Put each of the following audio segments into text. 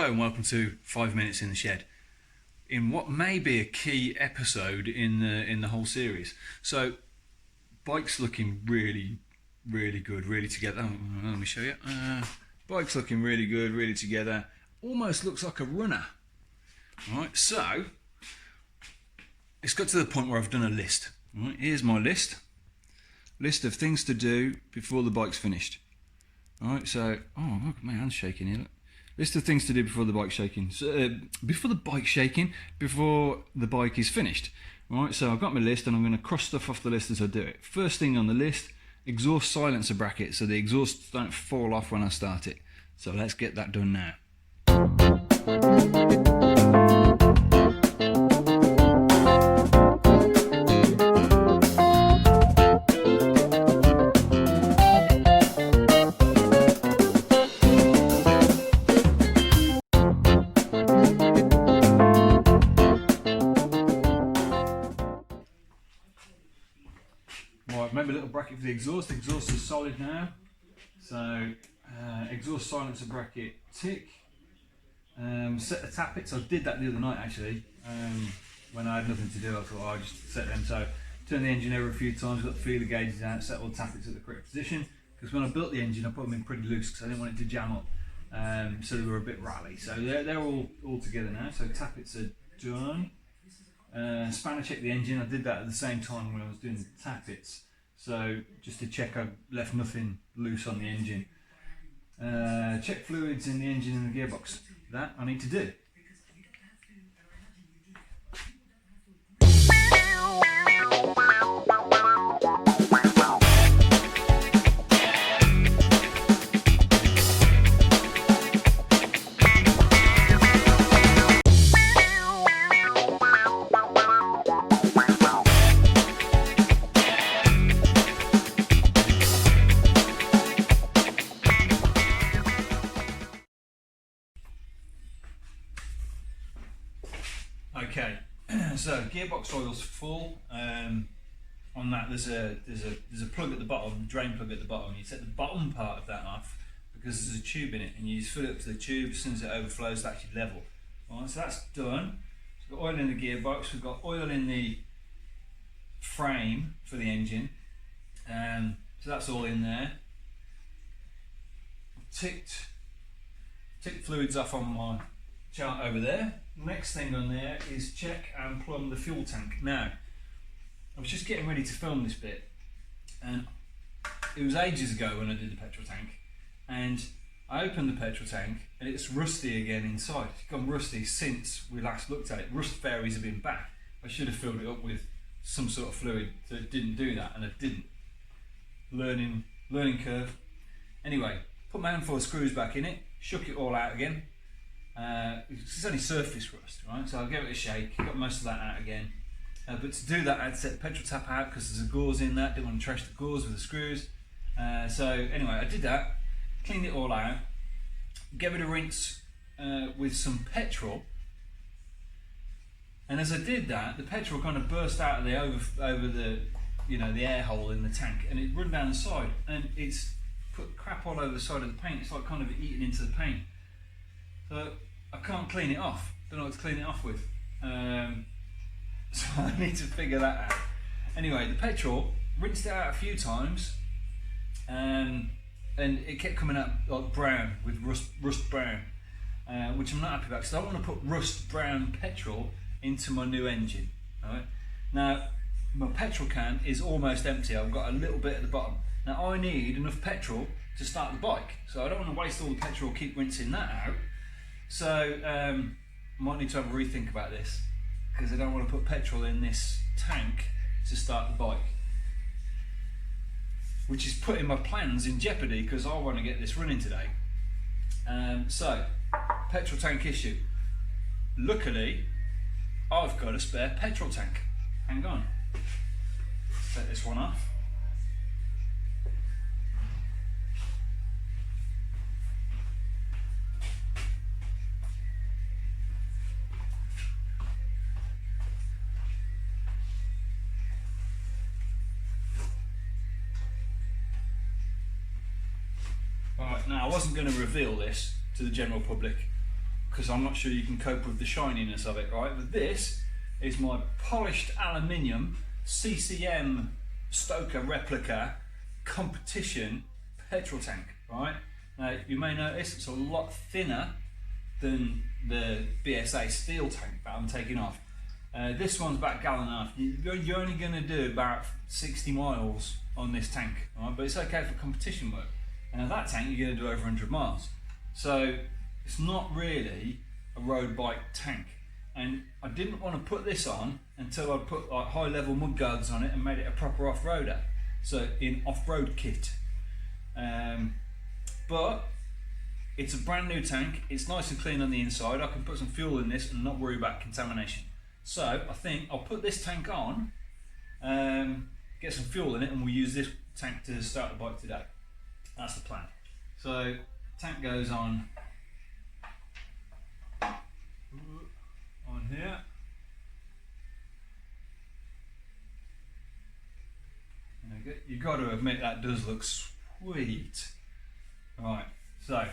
Hello and welcome to 5 Minutes in the Shed, in what may be a key episode in the whole series. So, bike's looking really good, really together. Let me show you. Bike's looking really good, really together. Almost looks like a runner. Right, so it's got to the point where I've done a list. Right, here's my list of things to do before the bike's finished. Alright, so look, my hand's shaking here. Look. List of things to do before the bike's shaking. So, before the bike is finished. Alright, so I've got my list and I'm going to cross stuff off the list as I do it. First thing on the list, exhaust silencer bracket, so the exhausts don't fall off when I start it. So let's get that done now. Remember, little bracket for the exhaust. The exhaust is solid now, so exhaust silencer bracket tick. Set the tappits. I did that the other night actually. When I had nothing to do, I thought I'll just set them. So turn the engine over a few times, got the feeler gauges out, set all the tappits at the correct position. Because when I built the engine, I put them in pretty loose because I didn't want it to jam up. So they were a bit rally. So they're all together now. So tappits are done. Spanner check the engine. I did that at the same time when I was doing the tappits. So just to check I've left nothing loose on the engine. Check fluids in the engine and the gearbox. That I need to do. Okay, so gearbox oil's full. On that, there's a plug at the bottom, drain plug at the bottom. You take the bottom part of that off because there's a tube in it, and you just fill it up to the tube. As soon as it overflows, it's actually level. Alright, so that's done. So we've got oil in the gearbox. We've got oil in the frame for the engine. So that's all in there. I've ticked fluids off on my chart over there. Next thing on there is check and plumb the fuel tank. Now, I was just getting ready to film this bit, and it was ages ago when I did the petrol tank, and I opened the petrol tank and it's rusty again inside. It's gone rusty since we last looked at it. Rust fairies have been back. I should have filled it up with some sort of fluid, so it didn't do that, and I didn't. Learning curve. Anyway, put my handful of screws back in it, shook it all out again. It's only surface rust, right? So I'll give it a shake, got most of that out again. But to do that, I had to set the petrol tap out because there's a gauze in that, didn't want to trash the gauze with the screws. So anyway, I did that, cleaned it all out, gave it a rinse with some petrol. And as I did that, the petrol kind of burst out of the over the the air hole in the tank, and it run down the side, and it's put crap all over the side of the paint. It's like kind of eating into the paint. So I can't clean it off. Don't know what to clean it off with. So I need to figure that out. Anyway, the petrol, rinsed it out a few times, and it kept coming out like brown, with rust brown, which I'm not happy about because I don't want to put rust brown petrol into my new engine. Right? Now, my petrol can is almost empty. I've got a little bit at the bottom. Now I need enough petrol to start the bike, so I don't want to waste all the petrol, keep rinsing that out. So might need to have a rethink about this because I don't want to put petrol in this tank to start the bike, which is putting my plans in jeopardy because I want to get this running today. So petrol tank issue. Luckily, I've got a spare petrol tank. Hang on. Set this one off. Now, I wasn't going to reveal this to the general public because I'm not sure you can cope with the shininess of it, right? But this is my polished aluminium CCM Stoker replica competition petrol tank, right? Now you may notice it's a lot thinner than the BSA steel tank that I'm taking off. This one's about a gallon and a half. You're only going to do about 60 miles on this tank, right? But it's okay for competition work. And that tank you're going to do over 100 miles. So it's not really a road bike tank. And I didn't want to put this on until I'd put like high level mud guards on it and made it a proper off-roader. So in off-road kit. But it's a brand new tank. It's nice and clean on the inside. I can put some fuel in this and not worry about contamination. So I think I'll put this tank on, get some fuel in it, and we'll use this tank to start the bike today. That's the plan. So tank goes on here. You've got to admit that does look sweet. Right, so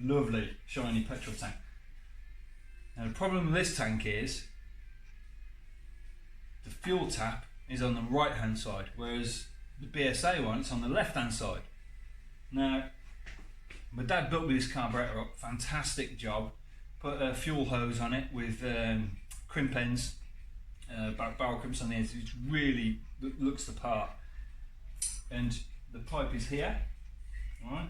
lovely shiny petrol tank. Now the problem with this tank is the fuel tap is on the right hand side, whereas the BSA one is on the left hand side. Now my dad built me this carburetor up, fantastic job. Put a fuel hose on it with crimp ends, barrel crimps on the ends, which really looks the part. And the pipe is here, right?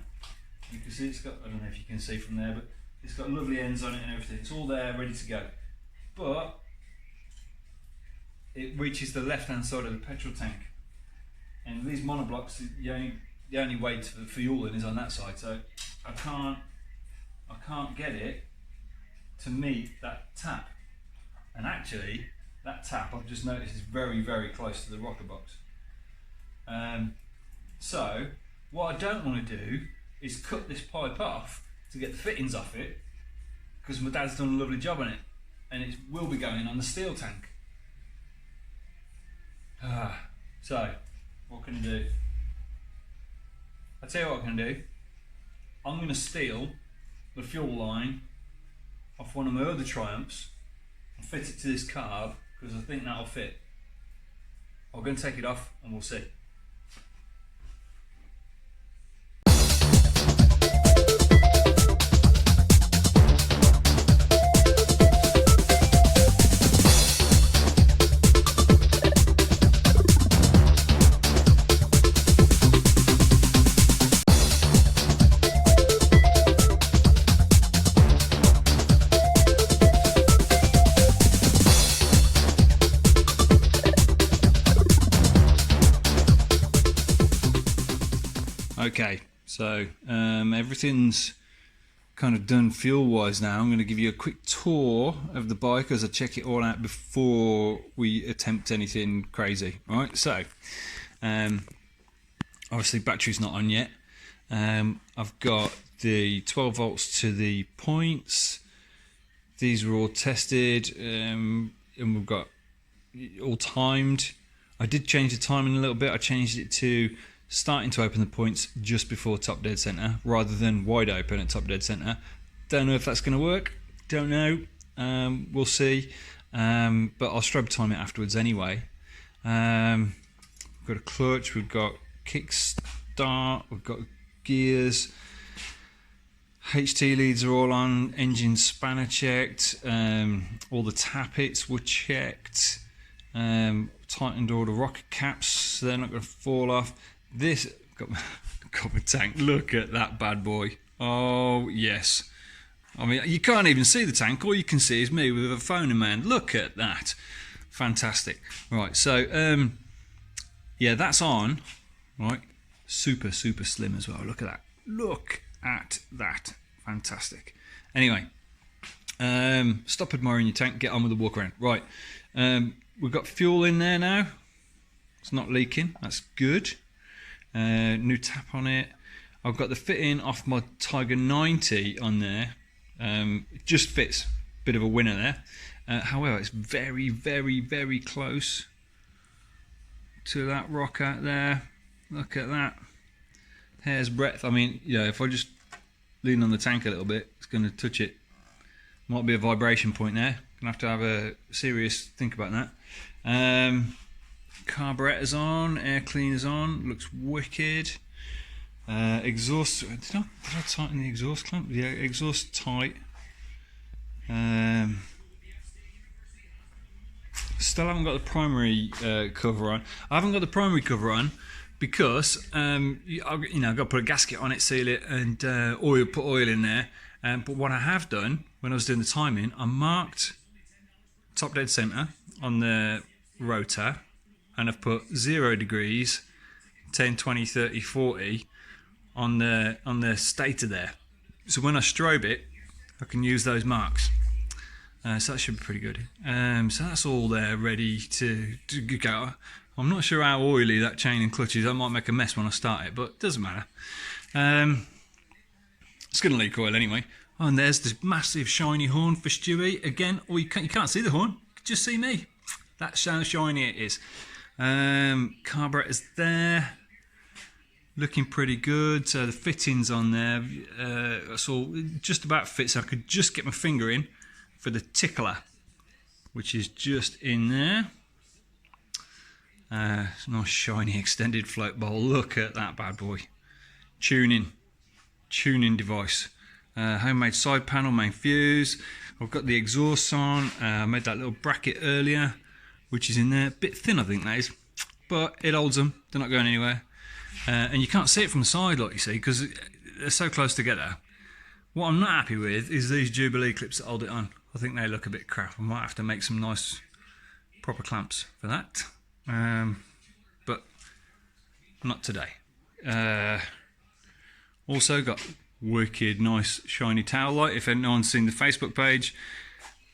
You can see it's got, I don't know if you can see from there, but it's got lovely ends on it and everything. It's all there, ready to go. But it reaches the left-hand side of the petrol tank. And these monoblocks, the only way to fuel in is on that side. So I can't get it to meet that tap. And actually, that tap I've just noticed is very, very close to the rocker box. So what I don't want to do is cut this pipe off to get the fittings off it, because my dad's done a lovely job on it, and it will be going on the steel tank. So what can I do? I'll tell you what I can do. I'm going to steal the fuel line off one of my other Triumphs and fit it to this carb, because I think that'll fit. I'm going to take it off and we'll see. Okay, so everything's kind of done fuel wise now. I'm going to give you a quick tour of the bike as I check it all out before we attempt anything crazy. Right, so obviously battery's not on yet. I've got the 12 volts to the points. These were all tested, and we've got all timed. I did change the timing a little bit. I changed it to starting to open the points just before top dead center rather than wide open at top dead center. Don't know if that's going to work. Don't know. We'll see. But I'll strobe time it afterwards anyway. We've got a clutch. We've got kick start. We've got gears. HT leads are all on. Engine spanner checked. All the tappits were checked. Tightened all the rocket caps so they're not going to fall off. This got copper tank. Look at that bad boy. Oh yes. I mean, you can't even see the tank. All you can see is me with a phone in my hand. Look at that. Fantastic. Right. So yeah, that's on. Right. Super slim as well. Look at that. Look at that. Fantastic. Anyway, stop admiring your tank. Get on with the walk around. Right. We've got fuel in there now. It's not leaking. That's good. New tap on it. I've got the fitting off my Tiger 90 on there. It just fits. Bit of a winner there. However, it's very close to that rock out there. Look at that. Hair's breadth. I mean, you know, if I just lean on the tank a little bit, it's going to touch it Might be a vibration point there. Gonna have a serious think about that. Carburetor's on, air cleaner's on, looks wicked. Exhaust, did I tighten the exhaust clamp? Yeah, exhaust tight. Still haven't got the primary cover on. I haven't got the primary cover on because I've got to put a gasket on it, seal it, and put oil in there. But what I have done when I was doing the timing, I marked top dead center on the rotor, and I've put 0 degrees, 10, 20, 30, 40 on the stator there. So when I strobe it, I can use those marks. So that should be pretty good. So that's all there, ready to go. I'm not sure how oily that chain and clutch is. I might make a mess when I start it, but it doesn't matter. It's going to leak oil anyway. Oh, and there's this massive shiny horn for Stewie. Again, you can't see the horn, you can just see me. That's how shiny it is. Carburetor's there. Looking pretty good. So the fittings on there, that's all just about fits. I could just get my finger in for the tickler, which is just in there. Nice shiny extended float bowl. Look at that bad boy. Tuning device. Homemade side panel, main fuse. I've got the exhaust on. I made that little bracket earlier, which is in there. Bit thin, I think that is, but it holds them. They're not going anywhere. And you can't see it from the side, like you see, because they're so close together. What I'm not happy with is these Jubilee clips that hold it on. I think they look a bit crap. I might have to make some nice proper clamps for that, but not today. Also got wicked nice shiny tail light. If anyone's seen the Facebook page,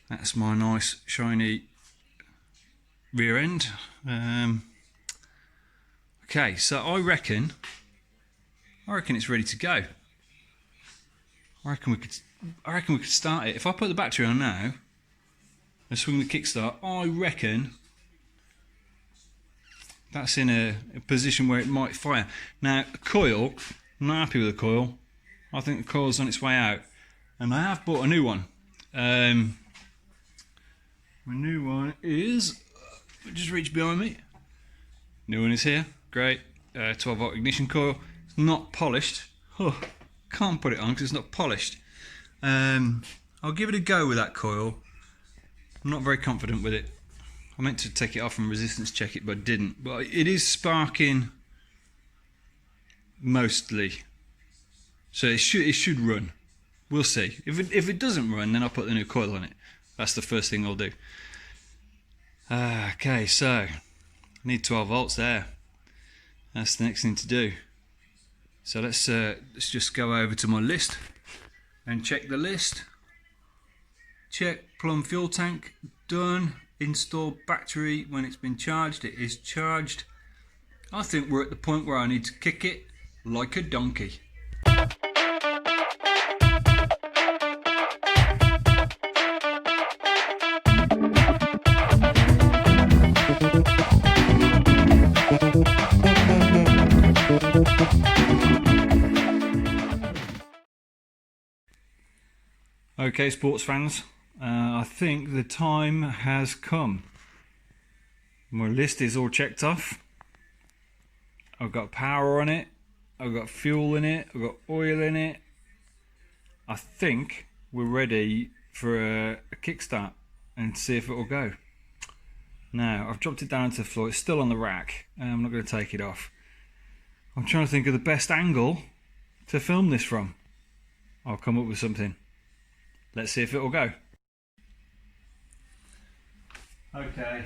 that's my nice shiny rear end. Okay, so I reckon it's ready to go. I reckon we could start it. If I put the battery on now and swing the kickstart, I reckon that's in a position where it might fire. Now, a coil, I'm not happy with the coil. I think the coil's on its way out, and I have bought a new one. My new one is, just reach behind me. New one is here. Great. 12 volt ignition coil. It's not polished. Oh, can't put it on because it's not polished. I'll give it a go with that coil. I'm not very confident with it. I meant to take it off and resistance check it, but didn't. But it is sparking mostly, so it should run. We'll see. If it doesn't run, then I'll put the new coil on it. That's the first thing I'll do. Okay, so I need 12 volts there. That's the next thing to do. So let's just go over to my list and check the list. Check Plumb fuel tank, done. Install battery when it's been charged. It is charged. I think we're at the point where I need to kick it like a donkey. Okay, sports fans, I think the time has come. My list is all checked off. I've got power on it, I've got fuel in it, I've got oil in it. I think we're ready for a kickstart and see if it will go. Now, I've dropped it down to the floor. It's still on the rack. I'm not going to take it off. I'm trying to think of the best angle to film this from. I'll come up with something. Let's see if it will go. Okay.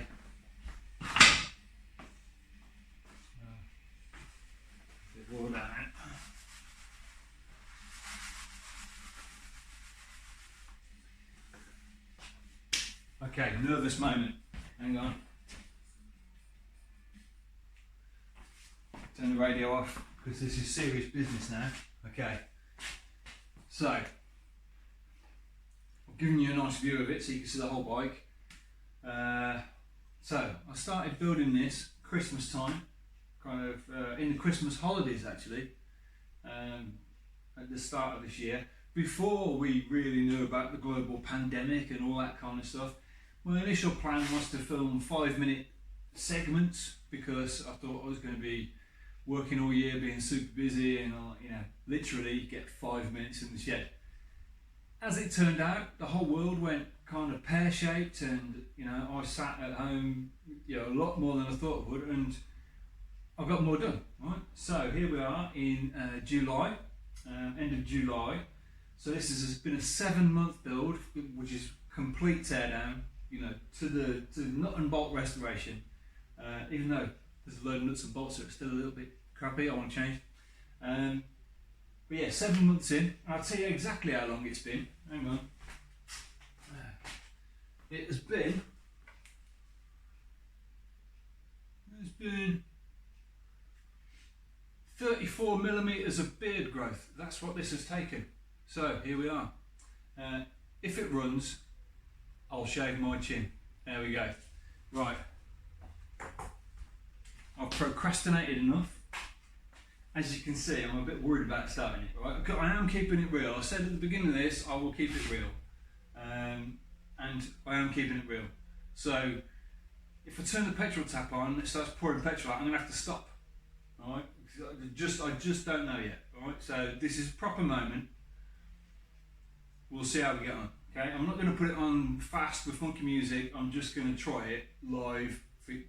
Bit more down. Okay, nervous moment. Hang on. Turn the radio off because this is serious business now. Okay. So, I've given you a nice view of it so you can see the whole bike. So, I started building this Christmas time, kind of in the Christmas holidays actually, at the start of this year. before we really knew about the global pandemic and all that kind of stuff, my initial plan was to film 5-minute segments because I thought I was going to be working all year, being super busy, and literally get 5 minutes in the shed. As it turned out, the whole world went kind of pear-shaped, and I sat at home a lot more than I thought I would, and I got more done. Right, so here we are in July, end of July. So this has been a 7-month build, which is complete teardown, to the nut and bolt restoration. Even though there's a load of nuts and bolts that are still a little bit crappy, I want to change. But yeah, 7 months in. I'll tell you exactly how long it's been. Hang on. It has been. It's been 34 millimeters of beard growth. That's what this has taken. So here we are. If it runs, I'll shave my chin. There we go. Right. I've procrastinated enough. As you can see, I'm a bit worried about starting it. Right? I am keeping it real. I said at the beginning of this, I will keep it real. And I am keeping it real. So if I turn the petrol tap on and it starts pouring petrol out, I'm going to have to stop. All right? I just don't know yet. All right? So this is a proper moment. We'll see how we get on. Okay? I'm not going to put it on fast with funky music. I'm just going to try it live.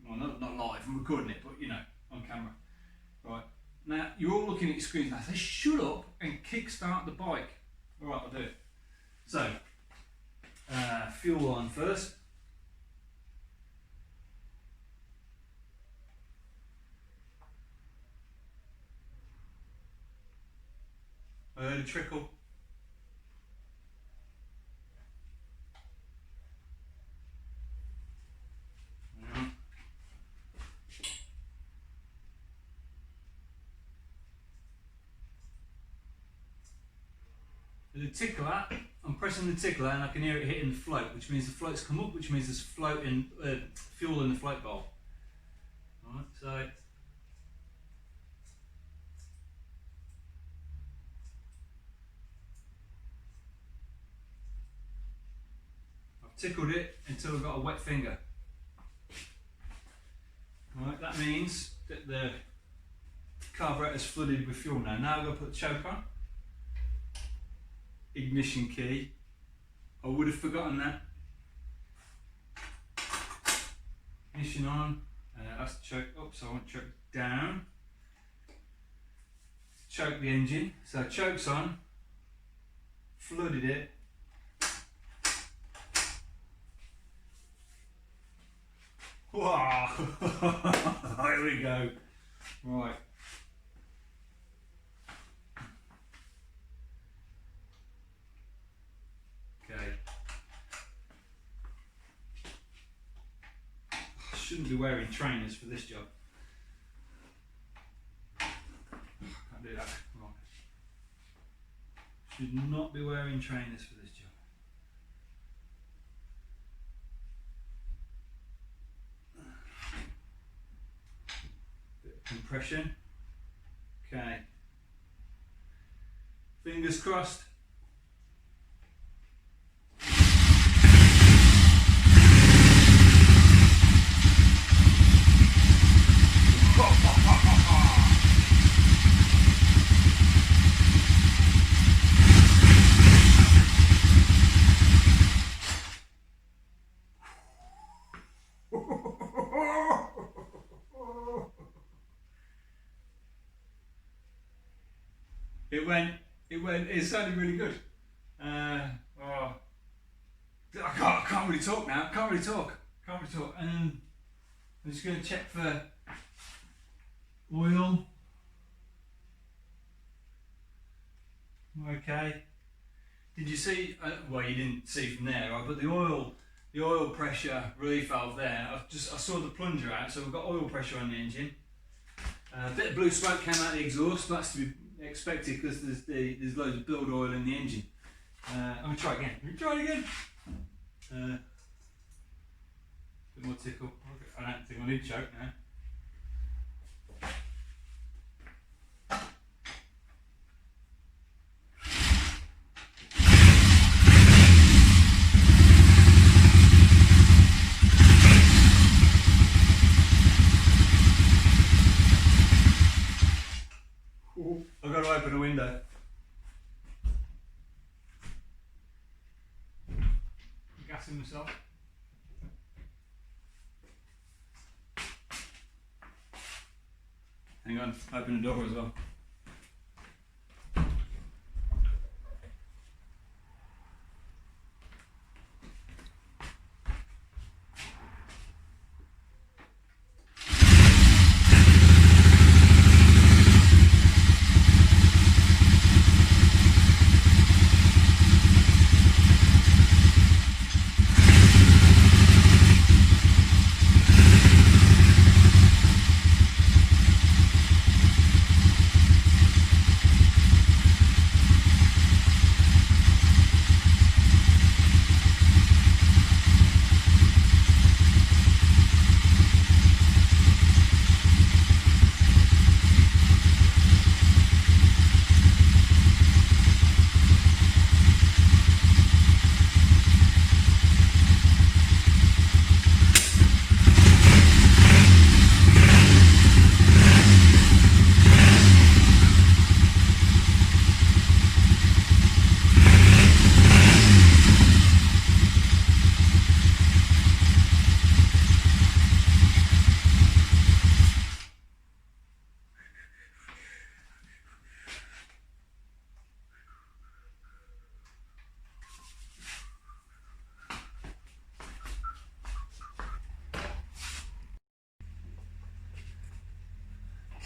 Well, not live. I'm recording it, but on camera. Right. Now you're all looking at your screens now. Say shut up and kickstart the bike. All right, I'll do it. So fuel on first. I heard a trickle. The tickler, I'm pressing the tickler and I can hear it hitting the float, which means the float's come up, which means there's fuel in the float bowl. Alright, so I've tickled it until I've got a wet finger. Alright, that means that the carburetor's flooded with fuel now. Now I've got to put the choke on. Ignition key. I would have forgotten that. Ignition on. That's the choke up, so I want choke down. Choke the engine. So choke's on. Flooded it. Wow! Here we go. Right. Shouldn't be wearing trainers for this job. Can't do that. Right. Should not be wearing trainers for this job. Bit of compression. Okay. Fingers crossed. It sounded really good. I can't really talk now. Can't really talk. I'm just going to check for oil. Okay. Did you see? Well, you didn't see from there, right? But the oil pressure relief valve there. I saw the plunger out, so we've got oil pressure on the engine. A bit of blue smoke came out the exhaust. That's to be expected because there's loads of build oil in the engine. I'm gonna try again. Bit more tickle. I don't think I need choke now. got to open a window. Gassing myself. Hang on, open the door as well.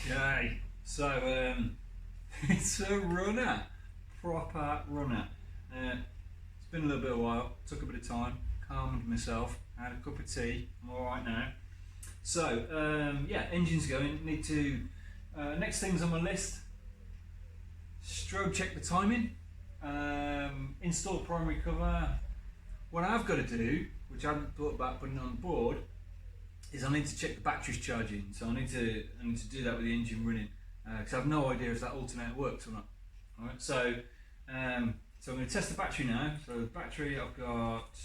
Okay, so it's a runner, proper runner. It's been a little bit of a while, took a bit of time, calmed myself, had a cup of tea, I'm alright now. So yeah, engine's going, need to, next things on my list, strobe check the timing, install primary cover. What I've got to do, which I haven't thought about putting on board, is I need to check the battery's charging. So I need to do that with the engine running, because I have no idea if that alternator works or not. All right, so I'm going to test the battery now. So the battery, I've got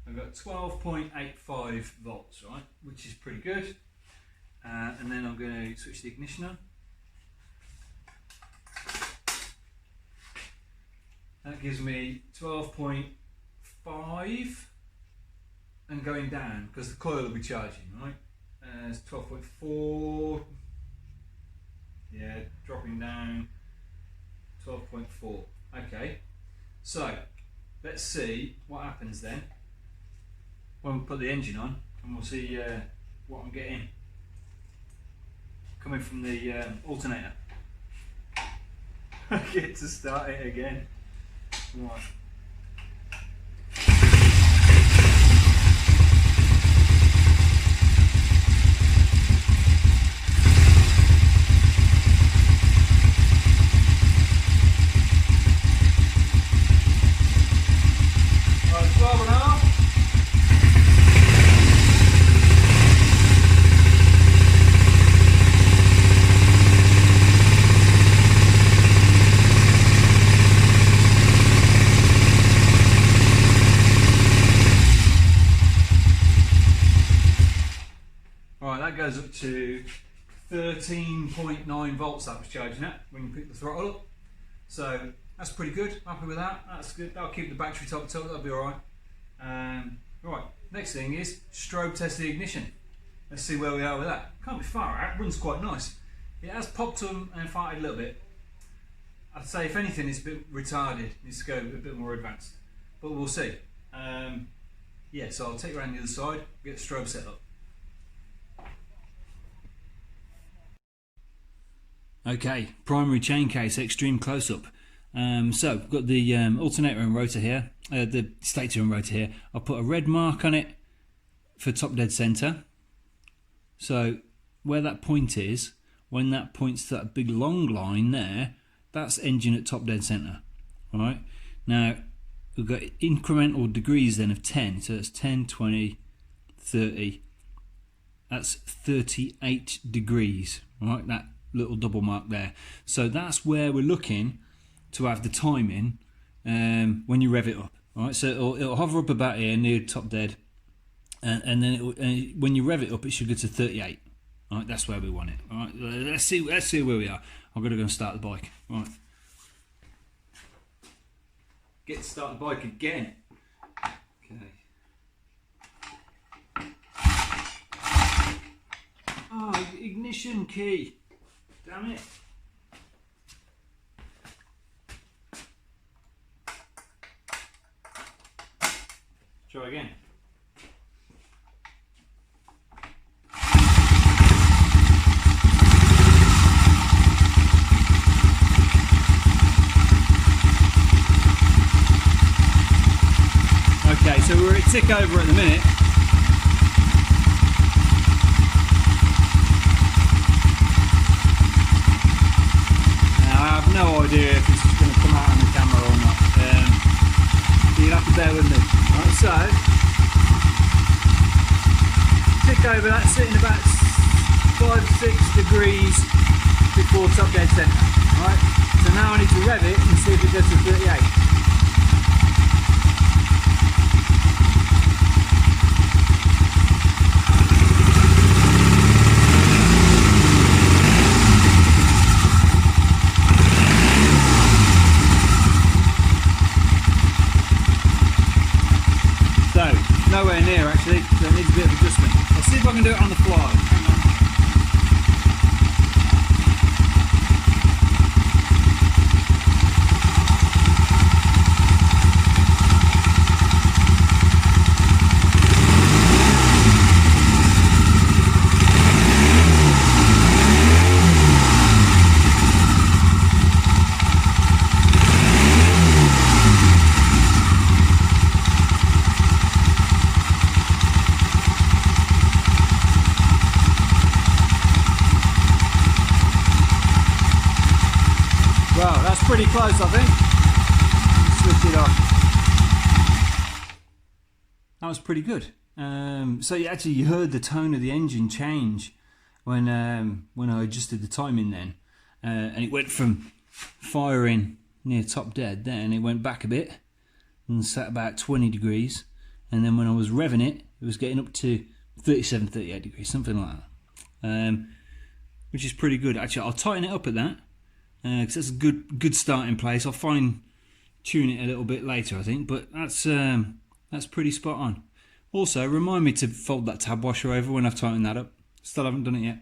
12.85 volts, right, which is pretty good. And then I'm going to switch the ignition on. That gives me 12.5 and going down because the coil will be charging, right? It's 12.4. Yeah, dropping down. 12.4. Okay, so let's see what happens then when we put the engine on, and we'll see what I'm getting coming from the alternator. I get to start it again. Right. That goes up to 13.9 volts that was charging at when you pick the throttle up. So that's pretty good, happy with that, that's good, that'll keep the battery topped up, that'll be alright. Right, next thing is strobe test the ignition. Let's see where we are with that. Can't be far out, runs quite nice. It has popped and farted a little bit. I'd say if anything it's a bit retarded, it needs to go a bit more advanced. But we'll see. Yeah, so I'll take you around the other side, get the strobe set up. Okay, primary chain case, extreme close-up. So we've got the alternator and rotor here, the stator and rotor here. I'll put a red mark on it for top dead center. So where that point is, when that points to that big long line there, that's engine at top dead center. All right. Now we've got incremental degrees then of 10. So that's 10, 20, 30. That's 38 degrees. All right. That little double mark there. So that's where we're looking to have the timing when you rev it up. All right, so it'll hover up about here near top dead, and then when you rev it up, it should go to 38. Right, that's where we want it. All right, let's see where we are. I'm going to go and start the bike. All right. Get to start the bike again. Okay. Oh, ignition key. Damn it. Try again. Okay, so we're at tick over at the minute. Now, I have no idea if this is going to come out on the camera or not. So you'll have to bear with me. Right, so tick over, that's sitting about 5-6 degrees before top dead centre. Right, so now I need to rev it and see if it goes to 38. Nowhere near actually, so it needs a bit of adjustment. I'll see if I can do it on the fly. Hang on. Well, that's pretty close, I think. Switch it off. That was pretty good. So you heard the tone of the engine change when I adjusted the timing then, and it went from firing near top dead, then it went back a bit and sat about 20 degrees, and then when I was revving it, it was getting up to 37, 38 degrees, something like that, which is pretty good. Actually, I'll tighten it up at that. Because that's a good starting place. I'll fine tune it a little bit later, I think, but that's pretty spot on. Also, remind me to fold that tab washer over when I've tightened that up. Still haven't done it yet.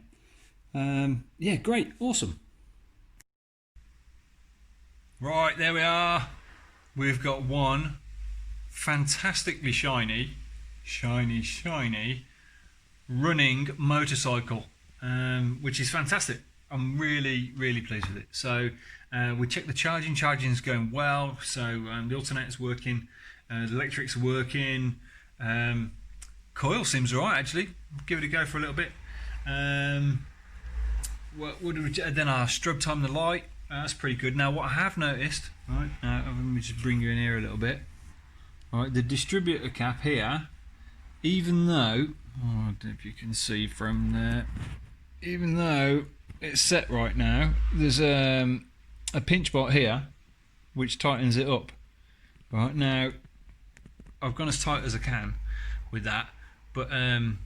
Yeah, great, awesome. Right, there we are. We've got one fantastically shiny running motorcycle, which is fantastic. I'm really pleased with it. So we checked the charging. Charging's going well. So the alternator's working, the electrics are working. Coil seems alright actually. Give it a go for a little bit. Then our strobe time the light. That's pretty good. Now what I have noticed, right? Now let me just bring you in here a little bit. Right, the distributor cap here, even though I don't know if you can see from there, even though it's set right now, there's a pinch bot here which tightens it up. Right, now I've gone as tight as I can with that, but I'm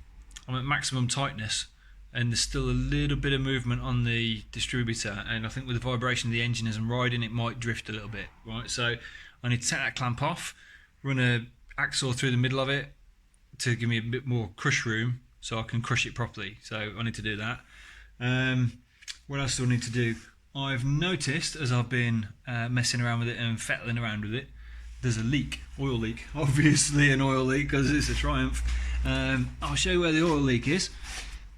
at maximum tightness and there's still a little bit of movement on the distributor, and I think with the vibration of the engine as I'm riding, it might drift a little bit. Right, so I need to take that clamp off, run a hacksaw through the middle of it to give me a bit more crush room so I can crush it properly. So I need to do that. What else do I need to do? I've noticed as I've been messing around with it and fettling around with it, there's a leak, oil leak. Obviously an oil leak because it's a Triumph. I'll show you where the oil leak is.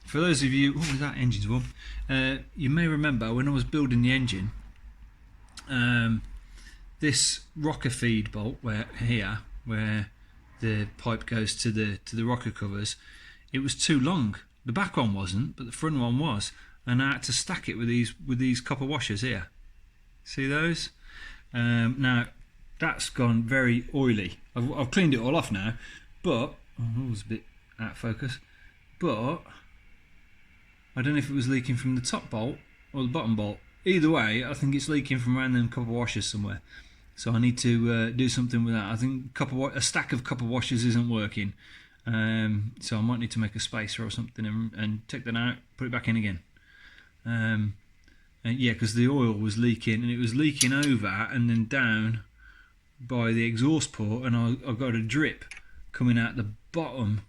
For those of you, oh, that engine's warm. You may remember when I was building the engine, this rocker feed bolt where the pipe goes to the rocker covers, it was too long. The back one wasn't, but the front one was, and I had to stack it with these copper washers here. See those? Now that's gone very oily. I've cleaned it all off now, but it was a bit out of focus. But I don't know if it was leaking from the top bolt or the bottom bolt. Either way, I think it's leaking from around them copper washers somewhere. So I need to do something with that. I think a stack of copper washers isn't working. So I might need to make a spacer or something and take that out, put it back in again. And yeah, because the oil was leaking, and it was leaking over and then down by the exhaust port, and I got a drip coming out the bottom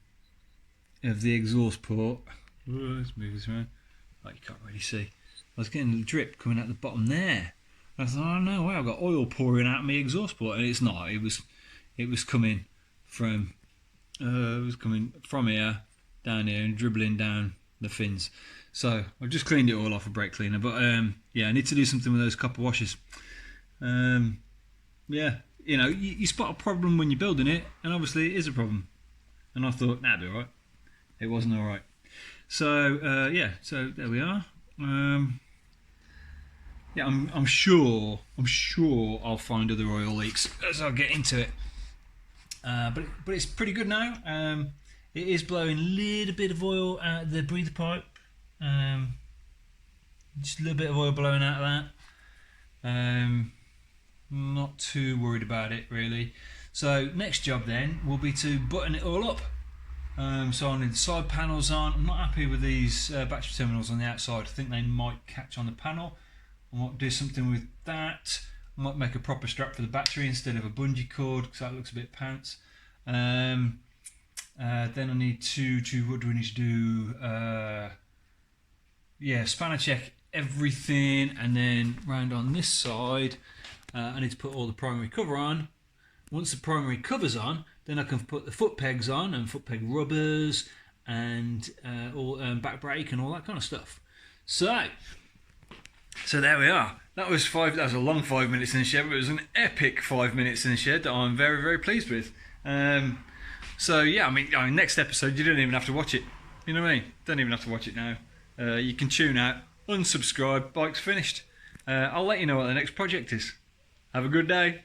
of the exhaust port. Let's move this around. Like, you can't really see. I was getting the drip coming out the bottom there. I thought, oh no way, I've got oil pouring out of my exhaust port, and it's not. It was coming from here down here and dribbling down the fins. So I've just cleaned it all off with brake cleaner. But yeah, I need to do something with those copper washers. Yeah, you know, you spot a problem when you're building it, and obviously it is a problem. And I thought, nah, it'll be alright. It wasn't alright. So yeah, so there we are. Yeah, I'm sure I'll find other oil leaks as I get into it. But it's pretty good now. It is blowing a little bit of oil out of the breather pipe. Just a little bit of oil blowing out of that. Not too worried about it really. So next job then will be to button it all up. So I need the side panels on. I'm not happy with these battery terminals on the outside. I think they might catch on the panel. I might do something with that. I might make a proper strap for the battery instead of a bungee cord, because that looks a bit pants. Then I need to what do we need to do? Yeah, spanner check everything, and then round on this side I need to put all the primary cover on. Once the primary cover's on, then I can put the foot pegs on and foot peg rubbers and all back brake and all that kind of stuff. So there we are. That was a long 5 minutes in the shed, but it was an epic 5 minutes in the shed that I'm very, very pleased with. So yeah, I mean, next episode you don't even have to watch it. You know what I mean? Don't even have to watch it now. You can tune out, unsubscribe, bike's finished. I'll let you know what the next project is. Have a good day.